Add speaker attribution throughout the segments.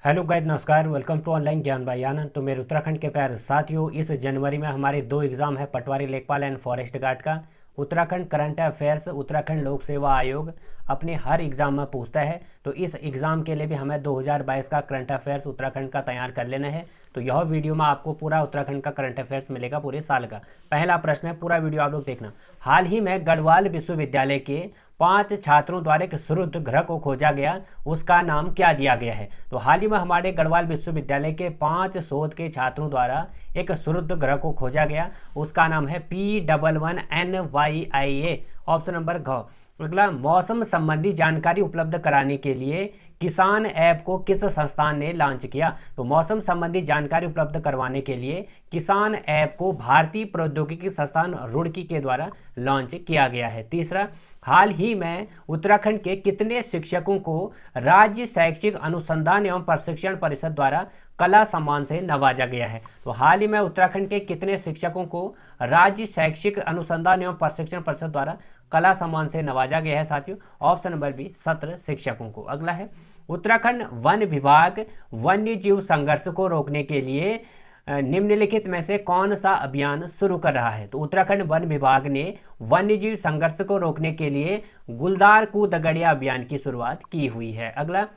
Speaker 1: Hello guys, नमस्कार। Welcome to online ज्ञान भाई आनंद। तो मेरे उत्तराखंड के प्यारे साथियों, इस जनवरी में हमारे दो एग्जाम है, पटवारी लेखपाल एंड फॉरेस्ट गार्ड का। उत्तराखंड करंट अफेयर्स उत्तराखंड लोक सेवा आयोग अपने हर एग्जाम में पूछता है, तो इस एग्जाम के लिए भी हमें 2022 का करंट अफेयर्स उत्तराखंड का तैयार कर लेना है। तो यह वीडियो में आपको पूरा उत्तराखंड का करंट अफेयर्स मिलेगा पूरे साल का। पहला प्रश्न है, पूरा वीडियो आप लोग देखना। हाल ही में गढ़वाल विश्वविद्यालय के 5 छात्रों द्वारा एक शुद्ध ग्रह को खोजा गया, उसका नाम क्या दिया गया है? तो हाल ही में हमारे गढ़वाल विश्वविद्यालय के 5 शोध के छात्रों द्वारा एक शुद्ध ग्रह को खोजा गया, उसका नाम है P11NYIA। ऑप्शन नंबर घ। अगला, मौसम संबंधी जानकारी उपलब्ध कराने के लिए किसान ऐप को किस संस्थान ने लॉन्च किया? तो मौसम संबंधी जानकारी उपलब्ध करवाने के लिए किसान ऐप को भारतीय प्रौद्योगिकी संस्थान रुड़की के द्वारा लॉन्च किया गया है। तीसरा, हाल ही में उत्तराखंड के कितने शिक्षकों को राज्य शैक्षिक अनुसंधान एवं प्रशिक्षण परिषद द्वारा कला सम्मान से नवाजा गया है? तो हाल ही में उत्तराखंड के कितने शिक्षकों को राज्य शैक्षिक अनुसंधान एवं प्रशिक्षण परिषद द्वारा कला सम्मान से नवाजा गया है साथियों? ऑप्शन नंबर बी, 17 शिक्षकों को। अगला है, उत्तराखंड वन विभाग वन्य जीव संघर्ष को रोकने के लिए निम्नलिखित में से कौन सा अभियान शुरू कर रहा है? तो उत्तराखंड वन विभाग ने वन्यजीव संघर्ष को रोकने के लिए गुलदार कूदगड़िया अभियान की शुरुआत की हुई है। अगला,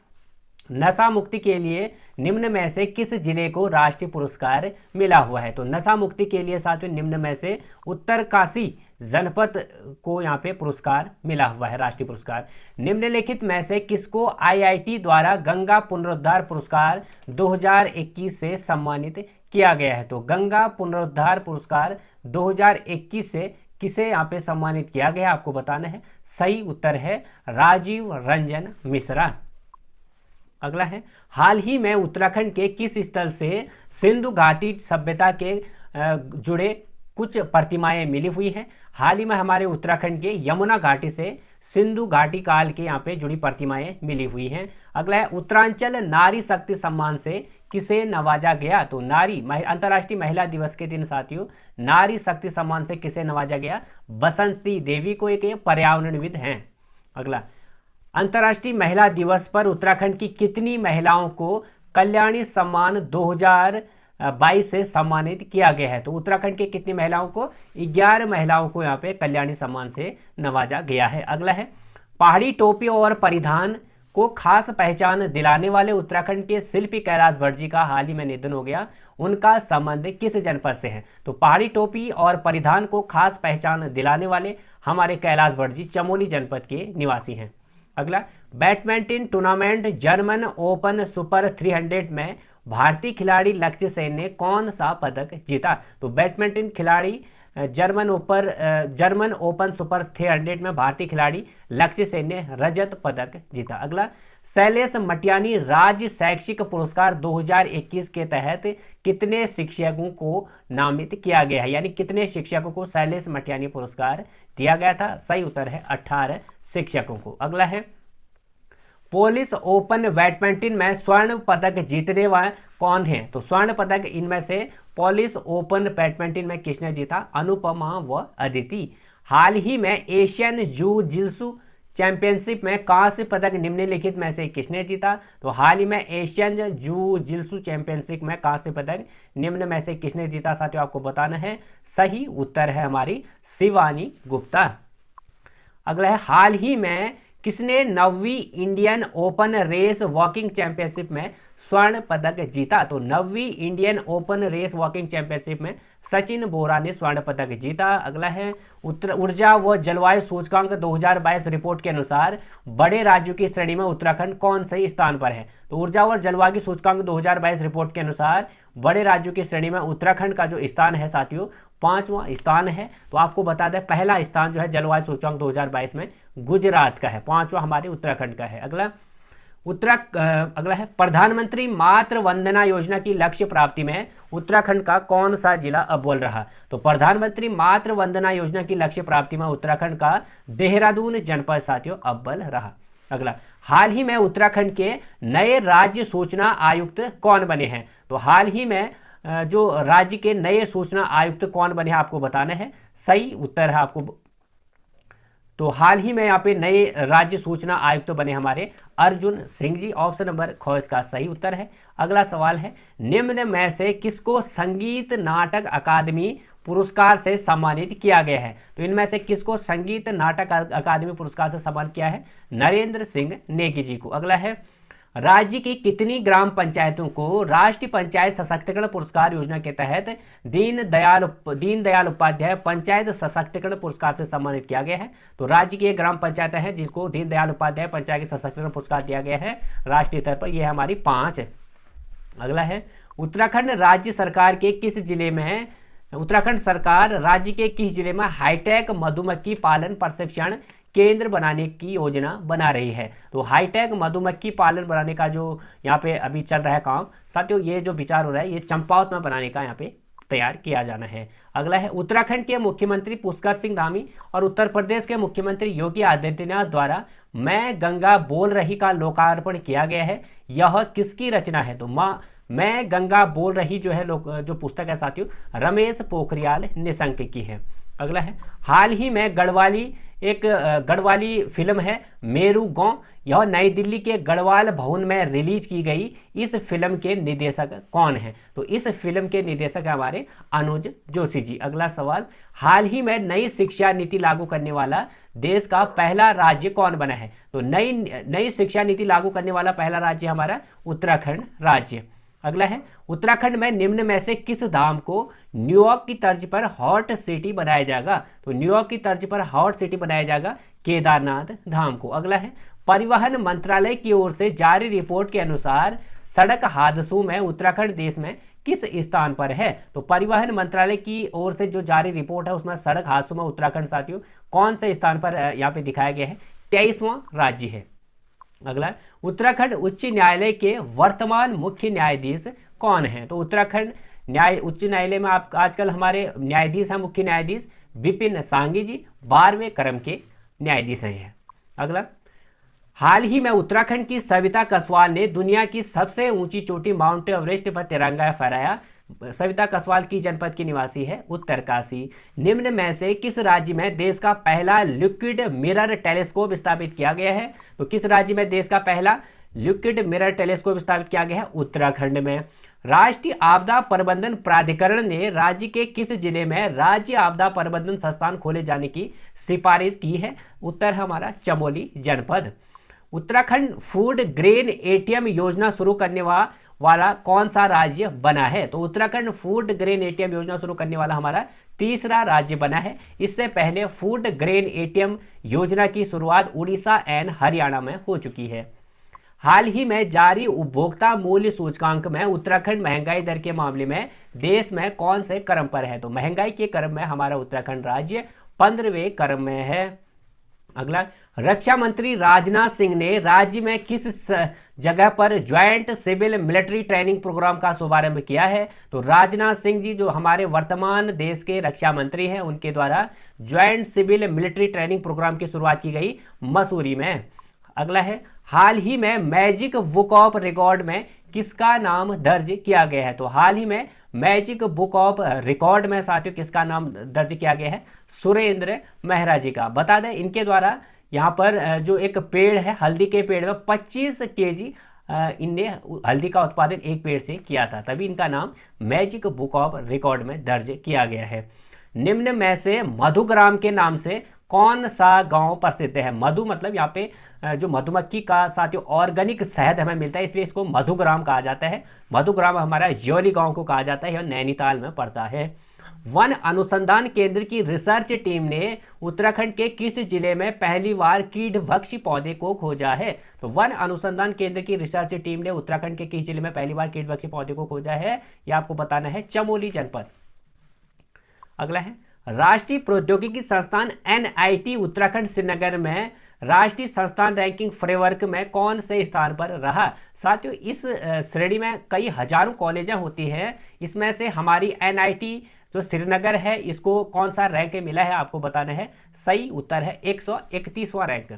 Speaker 1: नशा मुक्ति के लिए निम्न में से किस जिले को राष्ट्रीय पुरस्कार मिला हुआ है? तो नशा मुक्ति के लिए साथियों निम्न में से उत्तरकाशी जनपद को यहाँ पे पुरस्कार मिला हुआ है, राष्ट्रीय पुरस्कार। निम्नलिखित में से किसको आईआईटी द्वारा गंगा पुनरुद्धार पुरस्कार 2021 से सम्मानित किया गया है? तो गंगा पुनरुद्धार पुरस्कार 2021 से किसे यहाँ पे सम्मानित किया गया आपको बताना है। सही उत्तर है राजीव रंजन मिश्रा। अगला है, हाल ही में उत्तराखंड के किस स्थल से सिंधु घाटी सभ्यता के जुड़े कुछ प्रतिमाएं मिली हुई हैं? हाल ही में हमारे उत्तराखंड के यमुना घाटी से सिंधु घाटी काल के यहाँ पे जुड़ी प्रतिमाएं मिली हुई हैं। अगला है, उत्तरांचल नारी शक्ति सम्मान से किसे नवाजा गया? तो नारी अंतर्राष्ट्रीय महिला दिवस के दिन साथियों नारी शक्ति सम्मान से किसे नवाजा गया? बसंती देवी को, एक पर्यावरणविद हैं। अगला, अंतर्राष्ट्रीय महिला दिवस पर उत्तराखंड की कितनी महिलाओं को कल्याणी सम्मान 2022 से सम्मानित किया गया है? तो उत्तराखंड के कितनी महिलाओं को? 11 महिलाओं को यहाँ पे कल्याणी सम्मान से नवाजा गया है। अगला है, पहाड़ी टोपी और परिधान को खास पहचान दिलाने वाले उत्तराखंड के शिल्पी कैलाश भट्ट जी का हाल ही में निधन हो गया, उनका संबंध किस जनपद से है? तो पहाड़ी टोपी और परिधान को खास पहचान दिलाने वाले हमारे कैलाश भट्ट जी चमोली जनपद के निवासी हैं। अगला, badminton tournament German open super 300 में भारतीय खिलाड़ी लक्ष्य सेन ने कौन सा पदक जीता? तो बैडमिंटन खिलाड़ी जर्मन ओपन सुपर 300 में भारतीय खिलाड़ी लक्ष्य सेन ने रजत पदक जीता। अगला, शैलेश मटियानी राज्य शैक्षिक पुरस्कार 2021 के तहत कितने शिक्षकों को नामित किया गया है? यानी कितने शिक्षकों को शैलेश मटियानी पुरस्कार दिया गया था? सही उत्तर है 18 शिक्षकों को। अगला है, पोलिश ओपन बैडमिंटन में स्वर्ण पदक जीतने वाले कौन हैं? तो स्वर्ण पदक इनमें से पोलिश ओपन बैडमिंटन में किसने जीता? अनुपमा व अदिति। हाल ही में एशियन जू जिल्सु चैंपियनशिप में कांस्य पदक निम्नलिखित में से किसने जीता? तो हाल ही में एशियन जू जिल्सु चैंपियनशिप में कांस्य पदक निम्न में से किसने जीता साथियों? आपको बताना है। सही उत्तर है हमारी शिवानी गुप्ता। अगला है, हाल ही में किसने 9वीं Indian open race walking championship में स्वर्ण पदक जीता? तो 9वीं Indian open race walking championship में सचिन बोरा ने स्वर्ण पदक जीता। अगला है, ऊर्जा व जलवायु सूचकांक 2022 रिपोर्ट के अनुसार बड़े राज्यों की श्रेणी में उत्तराखंड कौन से स्थान पर है? तो ऊर्जा व जलवायु सूचकांक 2022 रिपोर्ट के अनुसार बड़े राज्यों की श्रेणी में उत्तराखंड का जो स्थान है साथियों 5वां स्थान है। तो आपको बता दें पहला स्थान जो है जलवायु सूचकांक 2022 में गुजरात का है, 5वां हमारे उत्तराखंड का है। अगला है, प्रधानमंत्री मातृ वंदना योजना की लक्ष्य प्राप्ति में उत्तराखंड का कौन सा जिला अव्वल रहा? तो प्रधानमंत्री मातृ वंदना योजना की लक्ष्य प्राप्ति में उत्तराखंड का देहरादून जनपद साथियों अव्वल रहा। अगला, हाल ही में उत्तराखंड के नए राज्य सूचना आयुक्त कौन बने हैं? तो हाल ही में जो राज्य के नए सूचना आयुक्त कौन बने हैं आपको बताना है। सही उत्तर है आपको तो हाल ही में यहाँ पे नए राज्य सूचना आयुक्त तो बने हमारे अर्जुन सिंह जी। ऑप्शन नंबर ख इसका सही उत्तर है। अगला सवाल है, निम्न में से किसको संगीत नाटक अकादमी पुरस्कार से सम्मानित किया गया है? तो इनमें से किसको संगीत नाटक अकादमी पुरस्कार से सम्मानित किया है? नरेंद्र सिंह नेगी जी को। अगला है, राज्य की कितनी ग्राम पंचायतों को राष्ट्रीय पंचायत सशक्तिकरण पुरस्कार योजना के तहत दीनदयाल उपाध्याय पंचायत सशक्तिकरण पुरस्कार से सम्मानित किया गया है? तो राज्य की एक ग्राम पंचायतें हैं जिसको दीनदयाल उपाध्याय पंचायत सशक्तिकरण पुरस्कार दिया गया है राष्ट्रीय स्तर पर। यह हमारी 5 है। अगला है, उत्तराखंड राज्य सरकार के किस जिले में उत्तराखंड सरकार राज्य के किस जिले में हाईटेक मधुमक्खी पालन प्रशिक्षण केंद्र बनाने की योजना बना रही है? तो हाईटेक मधुमक्खी पालन बनाने का जो यहाँ पे अभी चल रहा है काम, साथियों ये जो विचार हो रहा है ये चंपावत में बनाने का यहाँ पे तैयार किया जाना है। अगला है, उत्तराखंड के मुख्यमंत्री पुष्कर सिंह धामी और उत्तर प्रदेश के मुख्यमंत्री योगी आदित्यनाथ द्वारा मैं गंगा बोल रही का लोकार्पण किया गया है। यह किसकी रचना है? तो मैं गंगा बोल रही जो है जो पुस्तक है साथियों, रमेश पोखरियाल निशंक की है। अगला है, हाल ही में गढ़वाली फिल्म है मेरू गांव, यह नई दिल्ली के गढ़वाल भवन में रिलीज की गई। इस फिल्म के निर्देशक कौन है? तो इस फिल्म के निर्देशक हमारे अनुज जोशी जी। अगला सवाल, हाल ही में नई शिक्षा नीति लागू करने वाला देश का पहला राज्य कौन बना है? तो नई शिक्षा नीति लागू करने वाला पहला राज्य हमारा उत्तराखंड राज्य। अगला है, उत्तराखंड में निम्न में से किस धाम को न्यूयॉर्क की तर्ज पर हॉट सिटी बनाया जाएगा? तो न्यूयॉर्क की तर्ज पर हॉट सिटी बनाया जाएगा केदारनाथ धाम को। अगला है, परिवहन मंत्रालय की ओर से जारी रिपोर्ट के अनुसार सड़क हादसों में उत्तराखंड देश में किस स्थान पर है? तो परिवहन मंत्रालय की ओर से जो जारी रिपोर्ट है उसमें सड़क हादसों में उत्तराखंड साथियों कौन से स्थान पर यहाँ पे दिखाया गया है? 23वां राज्य है। अगला, उत्तराखंड उच्च न्यायालय के वर्तमान मुख्य न्यायाधीश कौन है? तो उत्तराखंड उच्च न्यायालय में आप आजकल हमारे न्यायाधीश हैं मुख्य न्यायाधीश विपिन सांघी जी, 12वें क्रम के न्यायाधीश हैं। अगला, हाल ही में उत्तराखंड की सविता कसवाल ने दुनिया की सबसे ऊंची चोटी माउंट एवरेस्ट पर तिरंगा फहराया। सविता कसवाल की जनपद की निवासी है उत्तरकाशी। निम्न में से किस राज्य में देश का पहला लिक्विड मिरर टेलीस्कोप स्थापित किया गया है? तो किस राज्य में देश का पहला लिक्विड मिरर टेलीस्कोप स्थापित किया गया है? उत्तराखंड में। राष्ट्रीय आपदा प्रबंधन प्राधिकरण ने राज्य के किस जिले में राज्य आपदा प्रबंधन संस्थान खोले जाने की सिफारिश की है? उत्तर हमारा चमोली जनपद। उत्तराखंड फूड ग्रेन एटीएम योजना शुरू करने वाला कौन सा राज्य बना है? तो उत्तराखंड फूड ग्रेन एटीएम योजना शुरू करने वाला हमारा तीसरा राज्य बना है। इससे पहले फूड ग्रेन एटीएम योजना की शुरुआत उड़ीसा एंड हरियाणा में हो चुकी है। हाल ही में जारी उपभोक्ता मूल्य सूचकांक में उत्तराखंड महंगाई दर के मामले में देश में कौन से क्रम पर है? तो महंगाई के क्रम में हमारा उत्तराखंड राज्य 15वें क्रम में है। अगला, रक्षा मंत्री राजनाथ सिंह ने राज्य में किस जगह पर joint civil military training programme का शुभारंभ किया है? तो राजनाथ सिंह जी जो हमारे वर्तमान देश के रक्षा मंत्री हैं उनके द्वारा joint civil military training programme की शुरुआत की गई मसूरी में। अगला है, हाल ही में मैजिक बुक ऑफ रिकॉर्ड में किसका नाम दर्ज किया गया है? तो हाल ही में मैजिक बुक ऑफ रिकॉर्ड में साथियों किसका नाम दर्ज किया गया है? सुरेंद्र मेहरा जी का। बता दें इनके द्वारा यहाँ पर जो एक पेड़ है हल्दी के पेड़ में 25 केजी इनने हल्दी का उत्पादन एक पेड़ से किया था, तभी इनका नाम मैजिक बुक ऑफ रिकॉर्ड में दर्ज किया गया है। निम्न में से मधुग्राम के नाम से कौन सा गांव प्रसिद्ध है? मधु मतलब यहाँ पे जो मधुमक्खी का साथियों ऑर्गेनिक शहद हमें मिलता है इसलिए इसको मधुग्राम कहा जाता है। मधुग्राम हमारा ज्योली गांव को कहा जाता है, यह नैनीताल में पड़ता है। वन अनुसंधान केंद्र की रिसर्च टीम ने उत्तराखंड के किस जिले में पहली बार कीटभक्षी पौधे को खोजा है? तो वन अनुसंधान केंद्र की रिसर्च टीम ने उत्तराखंड के किस जिले में पहली बार कीटभक्षी पौधे को खोजा है? यह आपको बताना है चमोली जनपद। अगला है, राष्ट्रीय प्रौद्योगिकी संस्थान NIT उत्तराखंड श्रीनगर में राष्ट्रीय संस्थान रैंकिंग फ्रेमवर्क में कौन से स्थान पर रहा? साथियों इस श्रेणी में कई हजारों कॉलेजें होती हैं, इसमें से हमारी NIT जो श्रीनगर है इसको कौन सा रैंक मिला है आपको बताना है। सही उत्तर है 131वां रैंक।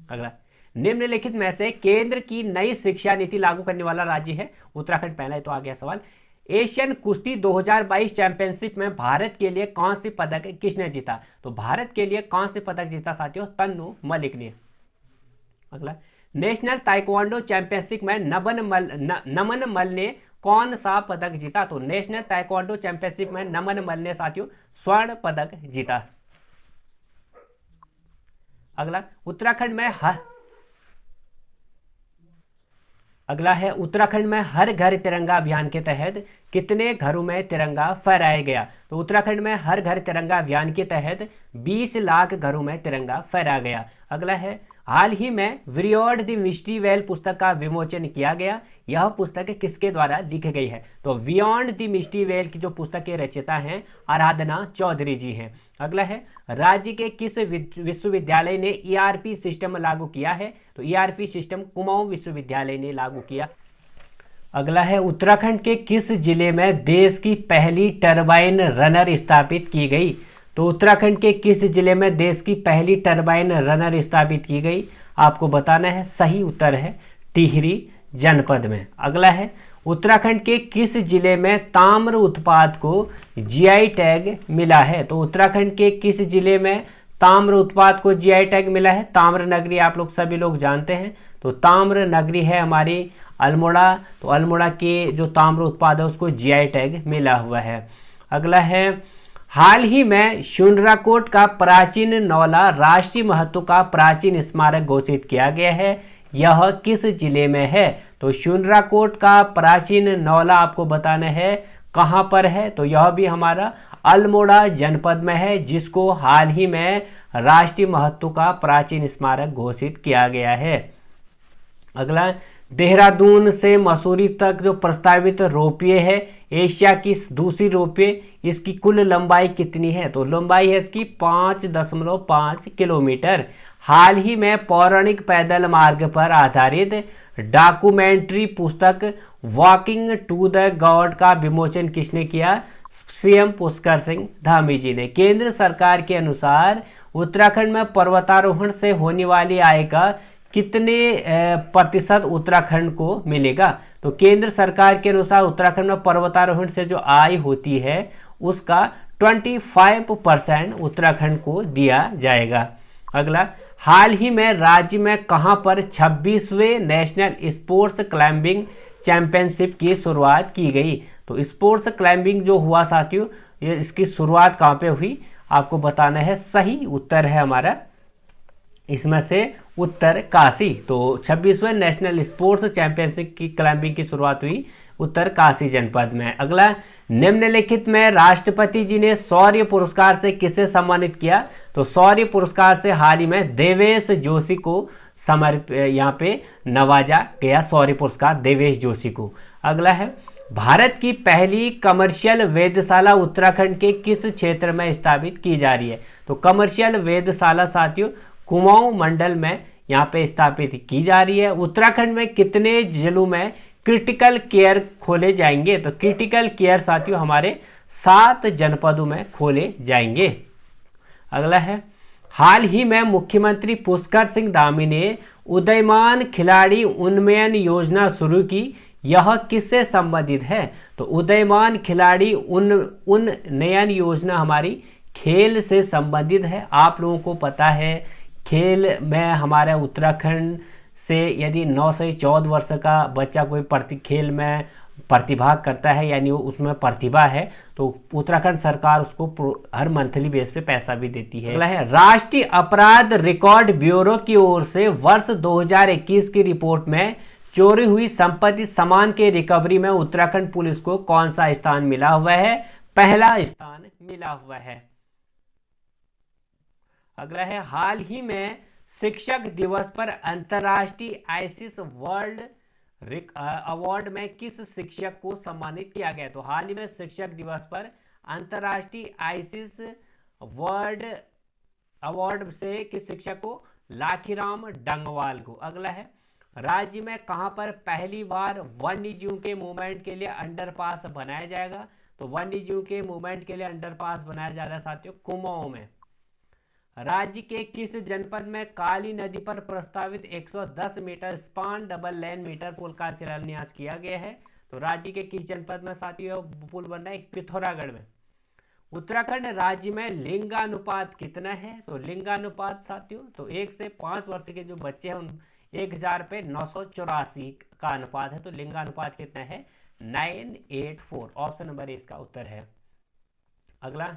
Speaker 1: अगला, निम्नलिखित में से केंद्र की नई शिक्षा नीति लागू करने वाला राज्य है उत्तराखंड। पहला है तो आ गया सवाल, एशियन कुश्ती 2022 चैंपियनशिप में भारत के लिए कौन सी पदक किसने जीता? तो भारत के लिए कौन सी पदक जीता साथियों? तन्नू मलिक ने। अगला, नेशनल ताइक्वांडो चैंपियनशिप में नमन मल ने कौन सा पदक जीता? तो नेशनल ताइक्वांडो चैंपियनशिप में नमन मल ने साथियों स्वर्ण पदक जीता। अगला, उत्तराखंड में हर घर तिरंगा अभियान के तहत कितने घरों में तिरंगा फहराया गया? तो उत्तराखंड में हर घर तिरंगा अभियान के तहत 20 लाख घरों में तिरंगा फहराया गया। अगला है, हाल ही में बियॉन्ड द मिस्ट्री वेल पुस्तक का विमोचन किया गया। यह पुस्तक किसके द्वारा लिखी गई है? तो बियॉन्ड द मिस्ट्री वेल की जो पुस्तक के रचयिता हैं आराधना चौधरी जी हैं। अगला है, राज्य के किस विश्वविद्यालय ने ईआरपी सिस्टम लागू किया है? तो ईआरपी सिस्टम कुमाऊं विश्वविद्यालय ने लागू किया। अगला है, उत्तराखंड के किस जिले में देश की पहली टरबाइन रनर स्थापित की गई? तो उत्तराखंड के किस जिले में देश की पहली टरबाइन रनर स्थापित की गई? आपको बताना है। सही उत्तर है टिहरी जनपद में। अगला है, उत्तराखंड के किस जिले में ताम्र उत्पाद को जीआई टैग मिला है? तो उत्तराखंड के किस जिले में ताम्र उत्पाद को जीआई टैग मिला है? ताम्र नगरी आप लोग सभी लोग जानते हैं, तो ताम्र नगरी है हमारी अल्मोड़ा। तो अल्मोड़ा के जो ताम्र उत्पाद है उसको जीआई टैग मिला हुआ है। अगला है, हाल ही में शुनराकोट का प्राचीन नौला राष्ट्रीय महत्व का प्राचीन स्मारक घोषित किया गया है। यह किस जिले में है? तो शुनराकोट का प्राचीन नौला आपको बताना है कहां पर है? तो यह भी हमारा अल्मोड़ा जनपद में है, जिसको हाल ही में राष्ट्रीय महत्व का प्राचीन स्मारक घोषित किया गया है। अगला, देहरादून से मसूरी तक जो प्रस्तावित रोपवे है एशिया की दूसरी रोपवे, इसकी कुल लंबाई कितनी है? तो लंबाई है इसकी 5.5 किलोमीटर। हाल ही में पौराणिक पैदल मार्ग पर आधारित डॉक्यूमेंट्री पुस्तक वॉकिंग टू द गॉड का विमोचन किसने किया? सीएम पुष्कर सिंह धामी जी ने। केंद्र सरकार के अनुसार उत्तराखंड में पर्वतारोहण से होने वाली आय का कितने प्रतिशत उत्तराखंड को मिलेगा? तो केंद्र सरकार के अनुसार उत्तराखंड में पर्वतारोहण से जो आय होती है उसका 25% उत्तराखंड को दिया जाएगा। अगला, हाल ही में राज्य में कहां पर 26वें नेशनल स्पोर्ट्स क्लाइंबिंग चैंपियनशिप की शुरुआत की गई? तो स्पोर्ट्स क्लाइंबिंग जो हुआ साथियों, ये इसकी शुरुआत कहां पे हुई आपको बताना है। सही उत्तर है हमारा इसमें से उत्तर काशी। तो 26वें नेशनल स्पोर्ट्स चैंपियनशिप की क्लाइंबिंग की शुरुआत हुई उत्तर काशी जनपद में। अगला, निम्नलिखित में राष्ट्रपति जी ने शौर्य पुरस्कार से किसे सम्मानित किया? तो शौर्य पुरस्कार से हाल ही में देवेश जोशी को यहाँ पे नवाजा गया, शौर्य पुरस्कार देवेश जोशी को। अगला है, भारत की पहली कमर्शियल वेधशाला उत्तराखंड के किस क्षेत्र में स्थापित की जा रही है? तो कमर्शियल वेधशाला साथियों कुमाऊं मंडल में यहाँ पे स्थापित की जा रही है। उत्तराखंड में कितने जिलों में क्रिटिकल केयर खोले जाएंगे? तो क्रिटिकल केयर साथियों हमारे 7 जनपदों में खोले जाएंगे। अगला है, हाल ही में मुख्यमंत्री पुष्कर सिंह धामी ने उदयमान खिलाड़ी उन्नयन योजना शुरू की। यह किससे संबंधित है? तो उदयमान खिलाड़ी उन्नयन योजना हमारी खेल से संबंधित है। आप लोगों को पता है खेल में हमारे उत्तराखंड से यदि 9 से 14 वर्ष का बच्चा कोई खेल में प्रतिभाग करता है यानी उसमें प्रतिभा है तो उत्तराखंड सरकार उसको हर मंथली बेस पे पैसा भी देती है। अगला है, राष्ट्रीय अपराध रिकॉर्ड ब्यूरो की ओर से वर्ष 2021 की रिपोर्ट में चोरी हुई संपत्ति सामान के रिकवरी में उत्तराखंड पुलिस को कौन सा स्थान मिला हुआ है? पहला स्थान मिला हुआ है। अगला है, हाल ही में शिक्षक दिवस पर अंतर्राष्ट्रीय आईसीएस वर्ल्ड अवार्ड में किस शिक्षक को सम्मानित किया गया? तो हाल ही में शिक्षक दिवस पर अंतर्राष्ट्रीय आईसीएस वर्ल्ड अवार्ड से किस शिक्षक को? लाखीराम डंगवाल को। अगला है, राज्य में कहां पर पहली बार वन्यजीव के मूवमेंट के लिए अंडरपास बनाया जाएगा? तो वन्यजीव के मूवमेंट के लिए अंडरपास बनाया जा रहा है साथियों कुमाऊं में। राज्य के किस जनपद में काली नदी पर प्रस्तावित 110 meter span double lane meter पुल का शिलान्यास किया गया है? तो राज्य के किस जनपद में साथियों पुल बन रहा है? पिथौरागढ़ में। उत्तराखंड राज्य में लिंगानुपात कितना है? तो लिंगानुपात साथियों तो 1 से 5 वर्ष के जो बच्चे हैं उन 1000 पे 984 का अनुपात है। तो लिंगानुपात कितना है? 984। ऑप्शन नंबर इसका उत्तर है। अगला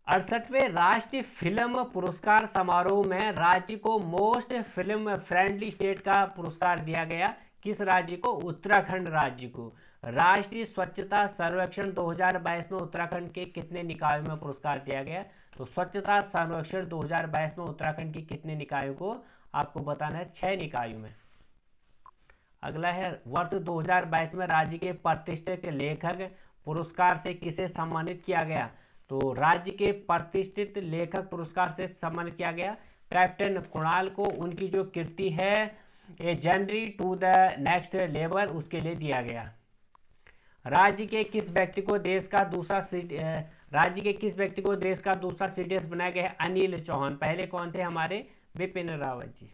Speaker 1: 68वें राष्ट्रीय फिल्म पुरस्कार समारोह में राज्य को मोस्ट फिल्म फ्रेंडली स्टेट का पुरस्कार दिया गया। किस राज्य को? उत्तराखंड राज्य को। राष्ट्रीय स्वच्छता सर्वेक्षण 2022 में उत्तराखंड के कितने निकायों में पुरस्कार दिया गया? तो स्वच्छता सर्वेक्षण 2022 में उत्तराखंड के कितने निकायों को आपको बताना है? 6 निकायों में। अगला है वर्ष 2022 में राज्य के प्रतिष्ठित लेखक पुरस्कार से किसे सम्मानित किया गया? तो राज्य के प्रतिष्ठित लेखक पुरस्कार से सम्मानित किया गया कैप्टन कुणाल को। उनकी जो कृति है a journey to the next level उसके लिए दिया गया। राज्य के किस व्यक्ति को देश का दूसरा सीडीएस बनाया गया है? अनिल चौहान। पहले कौन थे? हमारे बिपिन रावत जी।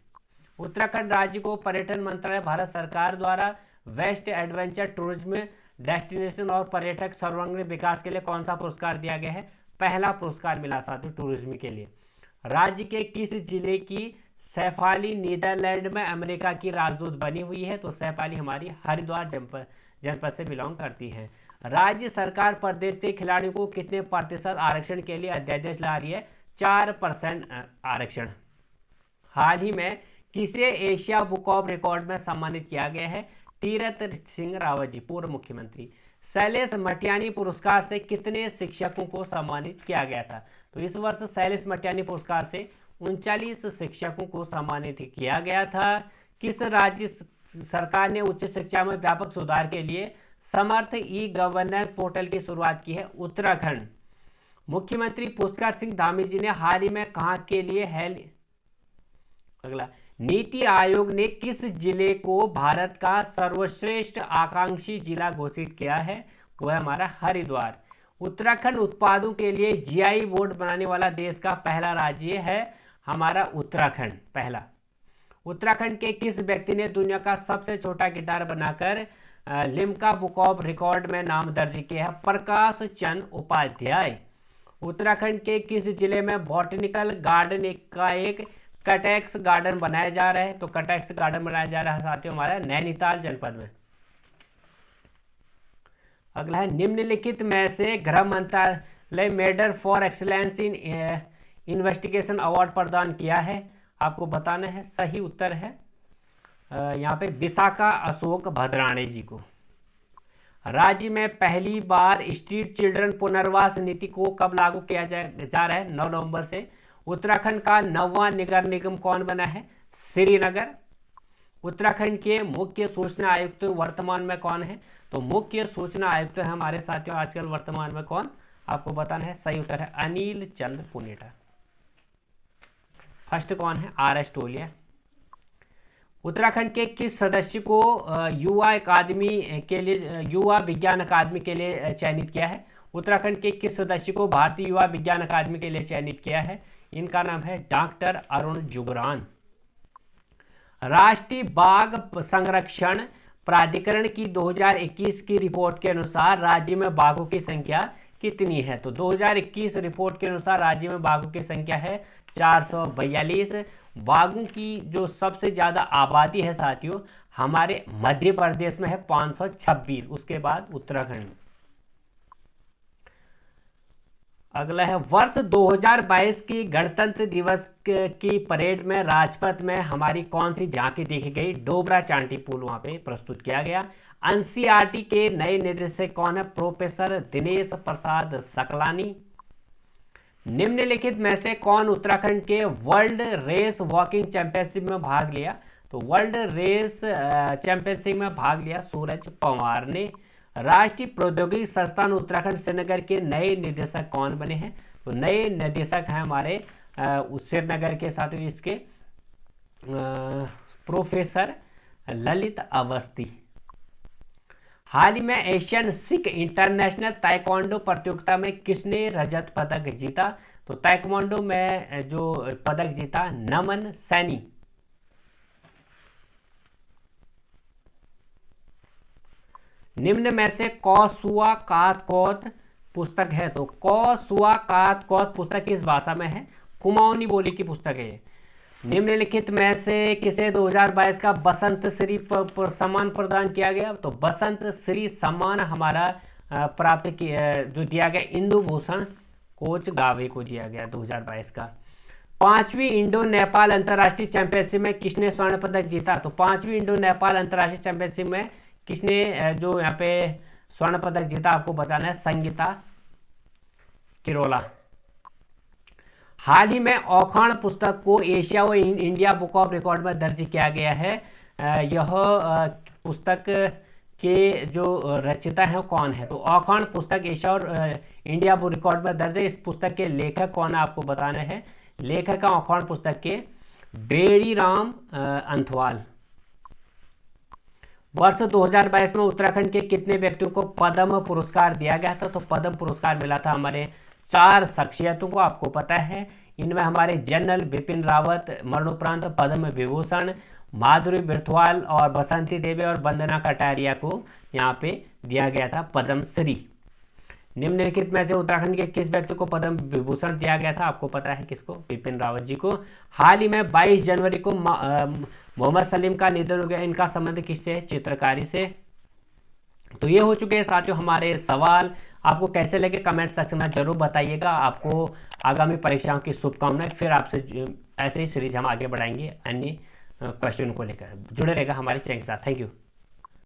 Speaker 1: उत्तराखंड राज्य को पर्यटन मंत्रालय भारत सरकार द्वारा वेस्ट एडवेंचर टूरिज्म डेस्टिनेशन और पर्यटक सर्वांगीण विकास के लिए कौन सा पुरस्कार दिया गया है? पहला पुरस्कार मिला साथियों टूरिज्म के लिए। राज्य के किस जिले की सैफाली नीदरलैंड में अमेरिका की राजदूत बनी हुई है? तो सैफाली हमारी हरिद्वार जनपद से बिलोंग करती है। राज्य सरकार प्रदेश के खिलाड़ियों को कितने प्रतिशत आरक्षण के लिए अध्यादेश ला रही है? 4% आरक्षण। हाल ही में किसे एशिया बुक ऑफ रिकॉर्ड में सम्मानित किया गया है? तीरथ सिंह रावत जी, पूर्व मुख्यमंत्री। शैलेश मटियानी पुरस्कार से कितने शिक्षकों को सम्मानित किया गया था? तो इस वर्ष शैलेश मटियानी पुरस्कार से 39 शिक्षकों को सम्मानित किया गया था। किस राज्य सरकार ने उच्च शिक्षा में व्यापक सुधार के लिए समर्थ ई गवर्नेंस पोर्टल की शुरुआत की है? उत्तराखंड। मुख्यमंत्री पुष्कर सिंह धामी जी ने हाल ही में कहाँ के लिए अगला नीति आयोग ने किस जिले को भारत का सर्वश्रेष्ठ आकांक्षी जिला घोषित किया है? वह हमारा हरिद्वार। उत्तराखंड उत्पादों के लिए जीआई बोर्ड बनाने वाला देश का पहला राज्य है हमारा उत्तराखंड, पहला। उत्तराखंड के किस व्यक्ति ने दुनिया का सबसे छोटा गिटार बनाकर लिम्का बुक ऑफ रिकॉर्ड में नाम दर्ज किया है? प्रकाश चंद उपाध्याय। उत्तराखंड के किस जिले में बॉटनिकल गार्डन का एक कटेक्स गार्डन बनाया जा रहा है? तो कटेक्स गार्डन बनाया जा रहा है साथियों हमारा नैनीताल जनपद में। अगला है निम्नलिखित में से गृह मंत्रालय medal for excellence in investigation award प्रदान किया है? आपको बताना है। सही उत्तर है यहाँ पे विशाखा अशोक भद्राणे जी को। राज्य में पहली बार स्ट्रीट चिल्ड्रन पुनर्वास नीति को कब लागू किया जा रहा है? 9 नवंबर से। उत्तराखंड का 9वां नगर निगम कौन बना है? श्रीनगर। उत्तराखंड के मुख्य सूचना आयुक्त वर्तमान में कौन है? तो मुख्य सूचना आयुक्त है हमारे साथियों आजकल वर्तमान में कौन? आपको बताना है। सही उत्तर है अनिल चंद पुनेटा। फर्स्ट कौन है? RS टोलिया। उत्तराखंड के किस सदस्य को युवा विज्ञान अकादमी के लिए चयनित किया है? उत्तराखंड के किस सदस्य को भारतीय युवा विज्ञान अकादमी के लिए चयनित किया है? इनका नाम है डॉक्टर अरुण जुगरान। राष्ट्रीय बाघ संरक्षण प्राधिकरण की 2021 की रिपोर्ट के अनुसार राज्य में बाघों की संख्या कितनी है? तो 2021 रिपोर्ट के अनुसार राज्य में बाघों की संख्या है 442। बाघों की जो सबसे ज्यादा आबादी है साथियों हमारे मध्य प्रदेश में है 526, उसके बाद उत्तराखंड। अगला है वर्ष 2022 की गणतंत्र दिवस की परेड में राजपथ में हमारी कौन सी झांकी देखी गई? डोबरा चांटी पुल वहां पे प्रस्तुत किया गया। एनसीईआरटी के नए निदेशक कौन है? प्रोफेसर दिनेश प्रसाद सकलानी। निम्नलिखित में से कौन उत्तराखंड के वर्ल्ड रेस वॉकिंग चैंपियनशिप में भाग लिया? तो वर्ल्ड रेस चैंपियनशिप में भाग लिया सूरज पवार ने। राष्ट्रीय प्रौद्योगिकी संस्थान उत्तराखंड श्रीनगर के नए निदेशक कौन बने हैं? तो नए निदेशक हैं हमारे श्रीनगर के साथ इसके प्रोफेसर ललित अवस्थी। हाल ही में एशियन सिख इंटरनेशनल ताइक्वांडो प्रतियोगिता में किसने रजत पदक जीता? तो ताइक्वांडो में जो पदक जीता नमन सैनी। निम्न में से कौसुआकातकोत पुस्तक है, तो कौसुआकातकोत पुस्तक किस भाषा में है? कुमाऊनी बोली की पुस्तक है। निम्नलिखित में से किसे 2022 का बसंत श्री सम्मान प्रदान किया गया? तो बसंत श्री सम्मान हमारा प्राप्त किया जो दिया गया इंदु भूषण कोचगावे को दिया गया 2022 का। 5वीं इंडो नेपाल अंतर्राष्ट्रीय चैंपियनशिप में किसने स्वर्ण पदक जीता? तो 5वीं इंडो नेपाल अंतर्राष्ट्रीय चैंपियनशिप में किसने जो यहाँ पे स्वर्ण पदक जीता आपको बताना है, संगीता किरोला। हाल ही में औखाण पुस्तक को एशिया व इंडिया बुक ऑफ रिकॉर्ड में दर्ज किया गया है। यह पुस्तक के जो रचयिता है कौन है? तो औखाण पुस्तक एशिया और इंडिया बुक रिकॉर्ड में दर्ज है। इस पुस्तक के लेखक कौन है आपको बताना है। लेखक है औखाण पुस्तक के बेड़ीराम अंथवाल। वर्ष 2022 में उत्तराखंड के कितने व्यक्तियों को पद्म पुरस्कार दिया गया था? तो पद्म पुरस्कार मिला था हमारे 4 शख्सियतों को, आपको पता है। इनमें हमारे जनरल बिपिन रावत, मरणोपरांत पद्म विभूषण माधुरी बिरथवाल और बसंती देवी और वंदना कटारिया को यहाँ पे दिया गया था पद्मश्री। निम्नलिखित में से उत्तराखंड के किस व्यक्ति को पद्म विभूषण दिया गया था? आपको पता है किसको? बिपिन रावत जी को। हाल ही में 22 जनवरी को मोहम्मद सलीम का निधन हो गया। इनका संबंध किससे? चित्रकारी से। तो ये हो चुके हैं साथियों हमारे सवाल। आपको कैसे लगे कमेंट सेक्शन में जरूर बताइएगा। आपको आगामी परीक्षाओं की शुभकामनाएं। फिर आपसे ऐसे ही सीरीज हम आगे बढ़ाएंगे अन्य क्वेश्चन को लेकर। जुड़े रहेगा हमारे चैनल के साथ। Thank you.